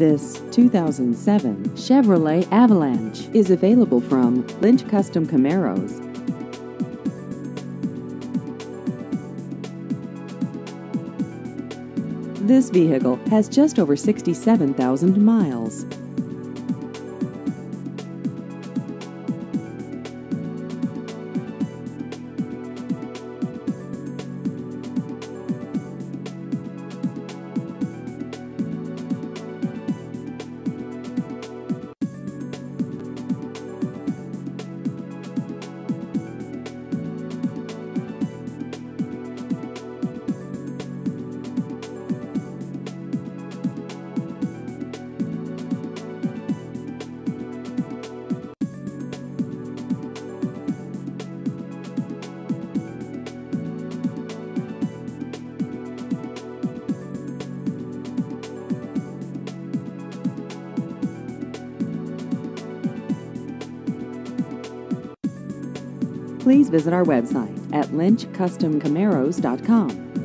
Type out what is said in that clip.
This 2007 Chevrolet Avalanche is available from Lynch Custom Camaros. This vehicle has just over 67,000 miles. Please visit our website at lynchcustomcamaros.com.